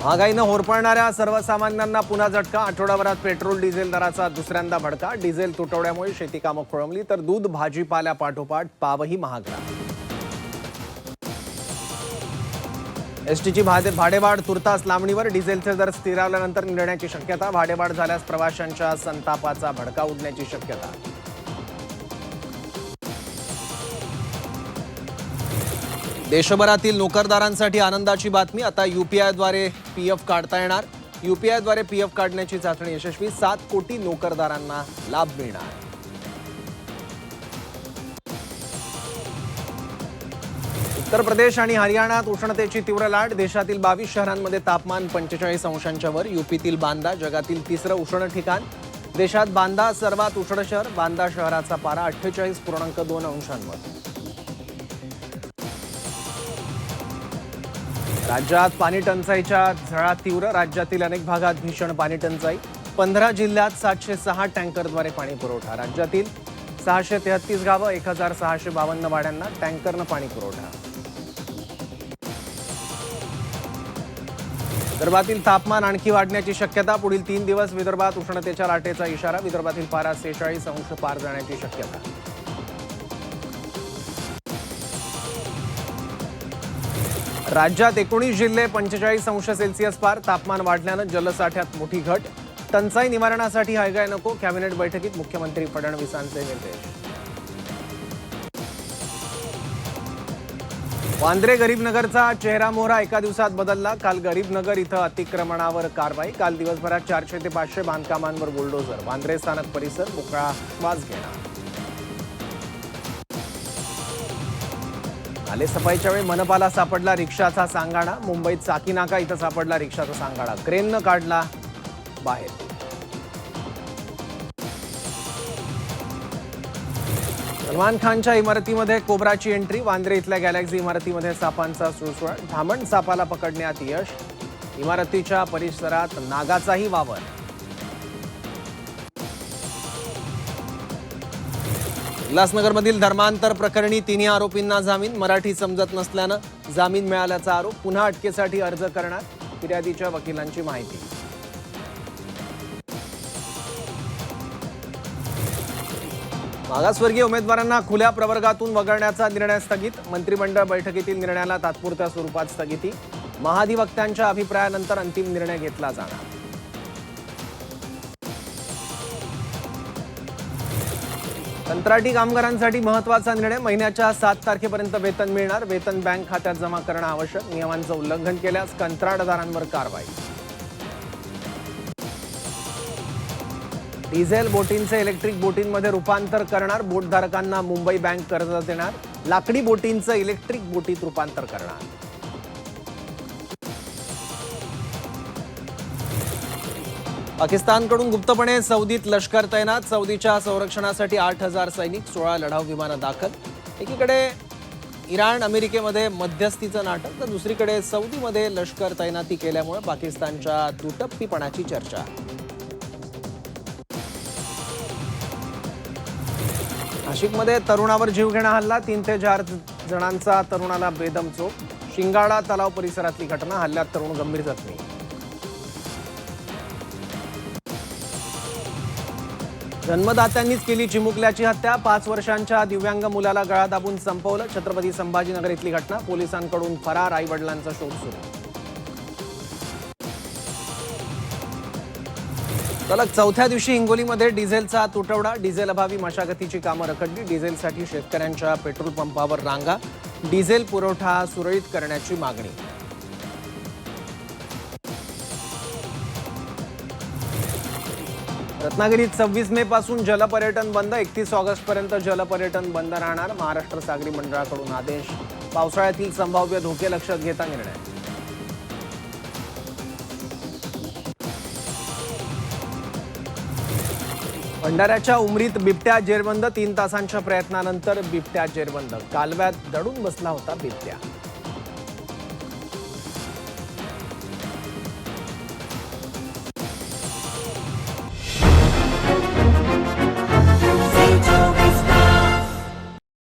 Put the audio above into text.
महागाईनं होरपळणाऱ्या सर्वसामान्यांना पुन्हा झटका. आठवडाभरात पेट्रोल डिझेल दराचा दुसऱ्यांदा भडका. डिझेल तुटवड्यामुळे शेती कामं खोळंबली तर दूध भाजीपाल्या पाठोपाठ पावही महागला. एसटीची भाडेवाढ तुर्तास लांबणीवर. डिझेलचे दर स्थिरावल्यानंतर निर्णयाची शक्यता. भाडेवाढ झाल्यास प्रवाशांच्या संतापाचा भडका उडण्याची शक्यता. देशभरातील नोकरदारांसाठी आनंदाची बातमी. आता यूपीआयद्वारे पीएफ काढता येणार. यूपीआयद्वारे पीएफ काढण्याची चाचणी यशस्वी. 7 कोटी नोकरदारांना लाभ मिळणार. उत्तर प्रदेश आणि हरियाणात उष्णतेची तीव्र लाट. देशातील 22 शहरांमध्ये तापमान 45 अंशांच्या वर. यूपीतील बांदा जगातील तिसरं उष्ण ठिकाण. देशात बांदा सर्वात उष्ण शहर. बांदा शहराचा पारा 48.2 अंशांवर. राज्यात पाणी टंचाईच्या झळा तीव्र. राज्यातील अनेक भागात भीषण पाणी टंचाई. 15 जिल्ह्यात 706 टँकरद्वारे पाणी पुरवठा. राज्यातील 633 गावं 1652 वाड्यांना टँकरनं पाणी पुरवठा. विदर्भातील तापमान आणखी वाढण्याची शक्यता. पुढील 3 दिवस विदर्भात उष्णतेच्या लाटेचा इशारा. विदर्भातील पारा 46 अंश पार जाण्याची शक्यता. राज्यात 19 जिल्हे 45 अंश सेल्सिअस पार. तापमान वाढल्यानं जलसाठ्यात मोठी घट. टंचाई निवारणासाठी हायगाय नको. कॅबिनेट बैठकीत मुख्यमंत्री फडणवीसांचे निर्देश. वांद्रे गरीबनगरचा चेहरामोहरा एका दिवसात बदलला. काल गरीबनगर इथं अतिक्रमणावर कारवाई. काल दिवसभरात 400 ते 500 बांधकामांवर बुलडोझर. वांद्रे स्थानक परिसर मोकळा श्वास घेणार. नाले सफाईच्या वेळी मनपाला सापडला रिक्षाचा सांगाडा. मुंबईत साकीनाका इथं सापडला रिक्षाचा सांगाडा. क्रेननं काढला बाहेर. सलमान खानच्या इमारतीमध्ये कोब्राची एंट्री. वांद्रे इथल्या गॅलेक्सी इमारतीमध्ये सापांचा सुळसुळाट. धामण सापाला पकडण्यात यश. इमारतीच्या परिसरात नागाचाही वावर. उल्हासनगरमधील धर्मांतर प्रकरणी 3 आरोपींना जामीन. मराठी समजत नसल्यानं जामीन मिळाल्याचा आरोप. पुन्हा अटकेसाठी अर्ज करणार. फिर्यादीच्या वकिलांची माहिती. मागासवर्गीय उमेदवारांना खुल्या प्रवर्गातून वगळण्याचा निर्णय स्थगित. मंत्रिमंडळ बैठकीतील निर्णयाला तात्पुरत्या स्वरूपात स्थगिती. महाधिवक्त्यांच्या अभिप्रायानंतर अंतिम निर्णय घेतला जाणार. कंत्राटी कामगारांसाठी महत्त्वाचा निर्णय. महिन्याच्या 7 तारखेपर्यंत वेतन मिळणार. वेतन बँक खात्यात जमा करणं आवश्यक. नियमांचं उल्लंघन केल्यास कंत्राटदारांवर कारवाई. डिझेल बोटींचे इलेक्ट्रिक बोटींमध्ये रूपांतर करणार. बोटधारकांना मुंबई बँक कर्ज देणार. लाकडी बोटींचं इलेक्ट्रिक बोटीत रूपांतर करणार. पाकिस्तानकडून गुप्तपणे सौदीत लष्कर तैनात. सौदीच्या संरक्षणासाठी 8000 सैनिक. 16 लढाऊ विमानं दाखल. एकीकडे इराण अमेरिकेमध्ये मध्यस्थीचं नाटक तर दुसरीकडे सौदीमध्ये लष्कर तैनाती केल्यामुळे पाकिस्तानच्या दुटप्पीपणाची चर्चा. नाशिकमध्ये तरुणावर जीवघेणा हल्ला. 3 ते 4 जणांचा तरुणाला बेदम चोप. शिंगाडा तलाव परिसरातली घटना. हल्ल्यात तरुण गंभीर जखमी. जन्मदात्यांनीच केली चिमुकल्याची हत्या. 5 वर्षांच्या दिव्यांग मुलाला गळा दाबून संपवलं. छत्रपती संभाजीनगर इथली घटना. पोलिसांकडून फरार आई वडिलांचा शोध सुरू. सलग 4थ्या दिवशी हिंगोलीमध्ये डिझेलचा तुटवडा. डिझेल अभावी मशागतीची कामं रखडली. डिझेलसाठी शेतकऱ्यांच्या पेट्रोल पंपावर रांगा. डिझेल पुरवठा सुरळीत करण्याची मागणी. रत्नागिरीत 26 मे पासून जलपर्यटन बंद. 31 ऑगस्टपर्यंत जलपर्यटन बंद राहणार. महाराष्ट्र सागरी मंडळाकडून आदेश. पावसाळ्यातील संभाव्य धोके लक्षात घेता निर्णय. भंडाऱ्याच्या उमरीत बिबट्या जेरबंद. 3 तासांच्या प्रयत्नानंतर बिबट्या जेरबंद. कालव्यात दडून बसला होता बिबट्या.